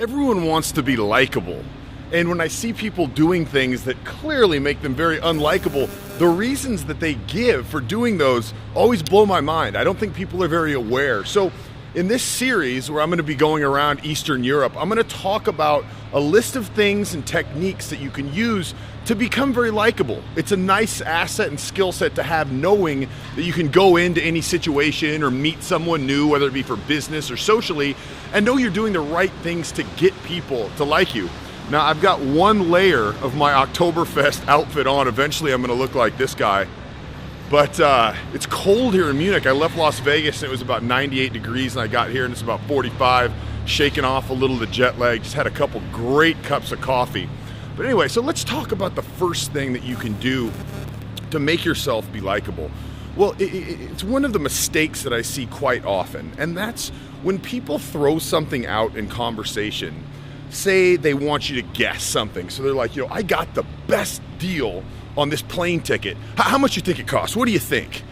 Everyone wants to be likable. And when I see people doing things that clearly make them very unlikable, the reasons that they give for doing those always blow my mind. I don't think people are very aware. So in this series where I'm going to be going around Eastern Europe, I'm going to talk about a list of things and techniques that you can use to become very likable. It's a nice asset and skill set to have, knowing that you can go into any situation or meet someone new, whether it be for business or socially, and know you're doing the right things to get people to like you. Now, I've got one layer of my Oktoberfest outfit on. Eventually, I'm going to look like this guy. But it's cold here in Munich. I left Las Vegas and it was about 98 degrees, and I got here and it's about 45, shaking off a little of the jet lag. Just had a couple great cups of coffee. But anyway, so let's talk about the first thing that you can do to make yourself be likable. Well, it's one of the mistakes that I see quite often, and that's when people throw something out in conversation. Say they want you to guess something. So they're like, I got the best deal on this plane ticket. How much do you think it costs? What do you think?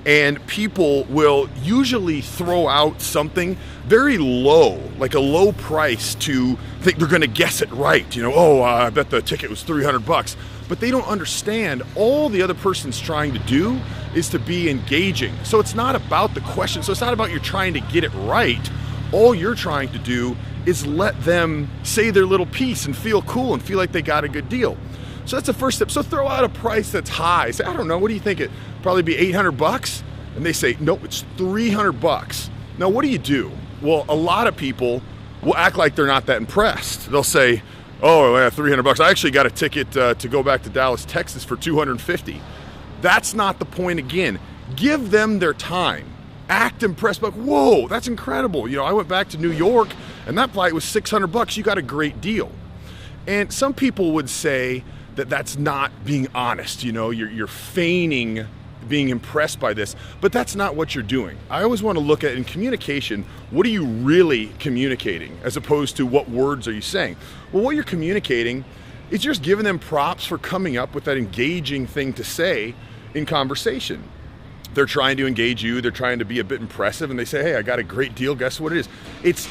And people will usually throw out something very low, like a low price, to think they're going to guess it right. I bet the ticket was $300. But they don't understand all the other person's trying to do is to be engaging. So it's not about the question. So it's not about you're trying to get it right. All you're trying to do is let them say their little piece and feel cool and feel like they got a good deal. So that's the first step. So throw out a price that's high. Say, I don't know, what do you think? It probably be $800? And they say, nope, it's $300. Now, what do? Well, a lot of people will act like they're not that impressed. They'll say, oh, yeah, $300. I actually got a ticket to go back to Dallas, Texas for $250. That's not the point again. Give them their time. Act impressed, like, whoa, that's incredible. I went back to New York and that flight was $600. You got a great deal. And some people would say that that's not being honest. You're feigning being impressed by this, but that's not what you're doing. I always want to look at, in communication, what are you really communicating as opposed to what words are you saying? Well, what you're communicating is just giving them props for coming up with that engaging thing to say in conversation. They're trying to engage you, they're trying to be a bit impressive, and they say, hey, I got a great deal, guess what it is?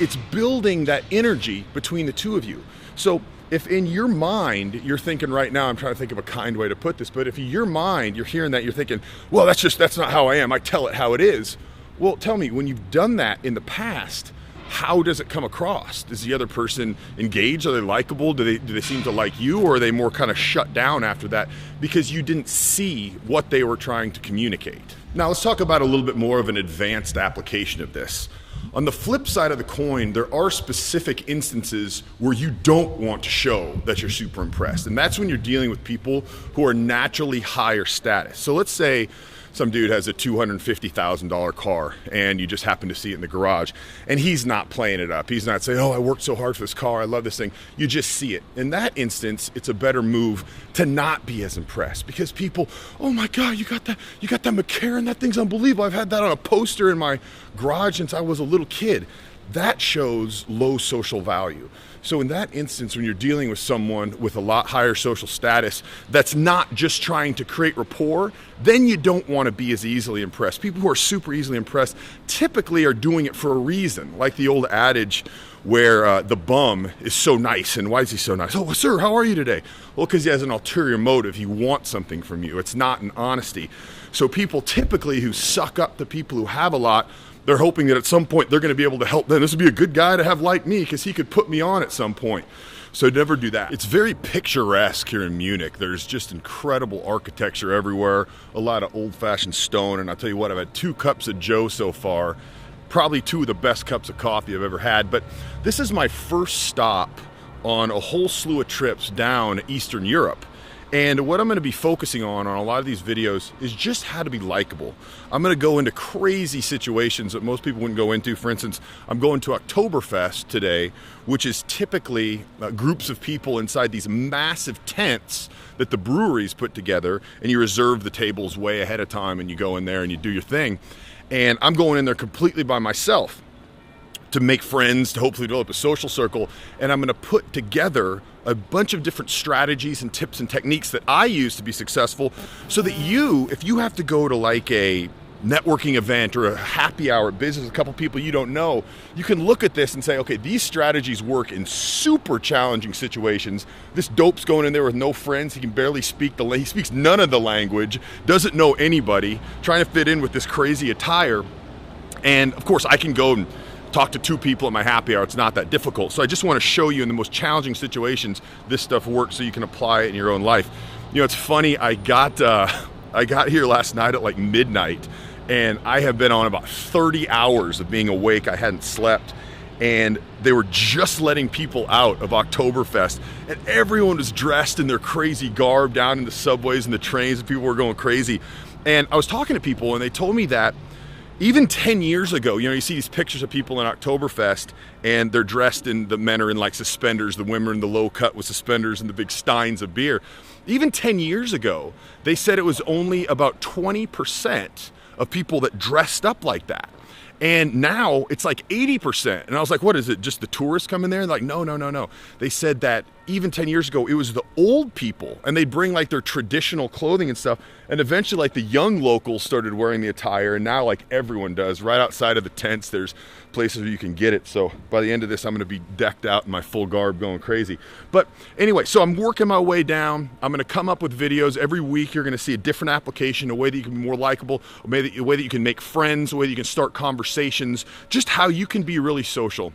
It's building that energy between the two of you. So if in your mind, you're thinking right now, I'm trying to think of a kind way to put this, but if in your mind, you're hearing that, you're thinking, well, that's not how I am, I tell it how it is. Well, tell me, when you've done that in the past, how does it come across? Does the other person engage? Are they likable? Do they seem to like you? Or are they more kind of shut down after that because you didn't see what they were trying to communicate? Now let's talk about a little bit more of an advanced application of this. On the flip side of the coin, there are specific instances where you don't want to show that you're super impressed. And that's when you're dealing with people who are naturally higher status. So let's say some dude has a $250,000 car and you just happen to see it in the garage and he's not playing it up. He's not saying, oh, I worked so hard for this car, I love this thing. You just see it. In that instance, it's a better move to not be as impressed because people, oh my God, you got that McLaren, that thing's unbelievable. I've had that on a poster in my garage since I was a little kid. That shows low social value. So in that instance, when you're dealing with someone with a lot higher social status that's not just trying to create rapport, then you don't want to be as easily impressed. People who are super easily impressed typically are doing it for a reason, like the old adage where the bum is so nice. And why is he so nice? Oh, sir, how are you today? Well, because he has an ulterior motive. He wants something from you. It's not an honesty. So people typically who suck up to people who have a lot, they're hoping that at some point they're going to be able to help them. This would be a good guy to have like me because he could put me on at some point. So never do that. It's very picturesque here in Munich. There's just incredible architecture everywhere, a lot of old-fashioned stone. And I'll tell you what, I've had 2 cups of Joe so far, probably 2 of the best cups of coffee I've ever had. But this is my first stop on a whole slew of trips down Eastern Europe. And what I'm going to be focusing on a lot of these videos is just how to be likable. I'm going to go into crazy situations that most people wouldn't go into. For instance, I'm going to Oktoberfest today, which is typically groups of people inside these massive tents that the breweries put together, and you reserve the tables way ahead of time, and you go in there and you do your thing. And I'm going in there completely by myself to make friends, to hopefully develop a social circle, and I'm going to put together a bunch of different strategies and tips and techniques that I use to be successful so that you, if you have to go to like a networking event or a happy hour at business, a couple people you don't know, you can look at this and say, okay, these strategies work in super challenging situations. This dope's going in there with no friends. He can barely speak he speaks none of the language, doesn't know anybody, trying to fit in with this crazy attire. And of course, I can go and talk to 2 people at my happy hour. It's not that difficult. So I just want to show you in the most challenging situations, this stuff works so you can apply it in your own life. You know, it's funny, I got here last night at like midnight, and I have been on about 30 hours of being awake. I hadn't slept, and they were just letting people out of Oktoberfest, and everyone was dressed in their crazy garb down in the subways and the trains, and people were going crazy. And I was talking to people, and they told me that even 10 years ago, you know, you see these pictures of people in Oktoberfest, and they're dressed the men are in like suspenders, the women are in the low cut with suspenders and the big steins of beer. Even 10 years ago, they said it was only about 20% of people that dressed up like that. And now it's like 80%. And I was like, what is it? Just the tourists come in there? And like, no. They said that even 10 years ago, it was the old people, and they'd bring like their traditional clothing and stuff. And eventually like the young locals started wearing the attire, and now like everyone does. Right outside of the tents, there's places where you can get it. So by the end of this, I'm gonna be decked out in my full garb going crazy. But anyway, so I'm working my way down. I'm gonna come up with videos. Every week you're gonna see a different application, a way that you can be more likable, a way that you can make friends, a way that you can start conversations, just how you can be really social.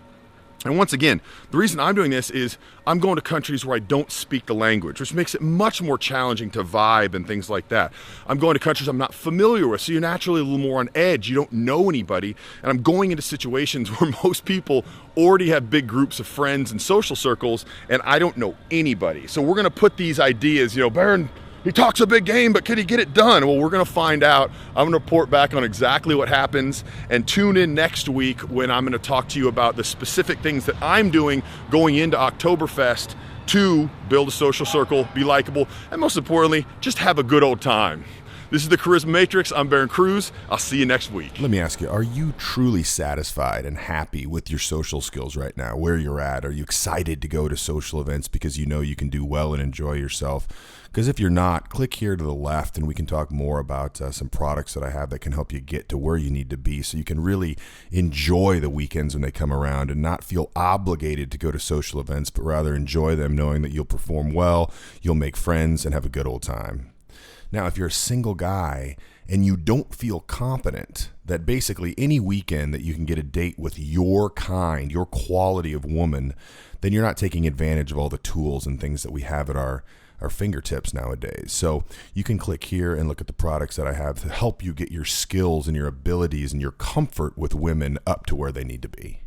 And once again, the reason I'm doing this is I'm going to countries where I don't speak the language, which makes it much more challenging to vibe and things like that. I'm going to countries I'm not familiar with, so you're naturally a little more on edge. You don't know anybody, and I'm going into situations where most people already have big groups of friends and social circles, and I don't know anybody. So we're going to put these ideas, you know, Barron, he talks a big game, but can he get it done? Well, we're going to find out. I'm going to report back on exactly what happens, and tune in next week when I'm going to talk to you about the specific things that I'm doing going into Oktoberfest to build a social circle, be likable, and most importantly, just have a good old time. This is the Charisma Matrix. I'm Barron Cruz. I'll see you next week. Let me ask you, are you truly satisfied and happy with your social skills right now, where you're at? Are you excited to go to social events because you know you can do well and enjoy yourself? Because if you're not, click here to the left and we can talk more about some products that I have that can help you get to where you need to be so you can really enjoy the weekends when they come around and not feel obligated to go to social events, but rather enjoy them knowing that you'll perform well, you'll make friends, and have a good old time. Now, if you're a single guy and you don't feel confident that basically any weekend that you can get a date with your kind, your quality of woman, then you're not taking advantage of all the tools and things that we have at our fingertips nowadays. So you can click here and look at the products that I have to help you get your skills and your abilities and your comfort with women up to where they need to be.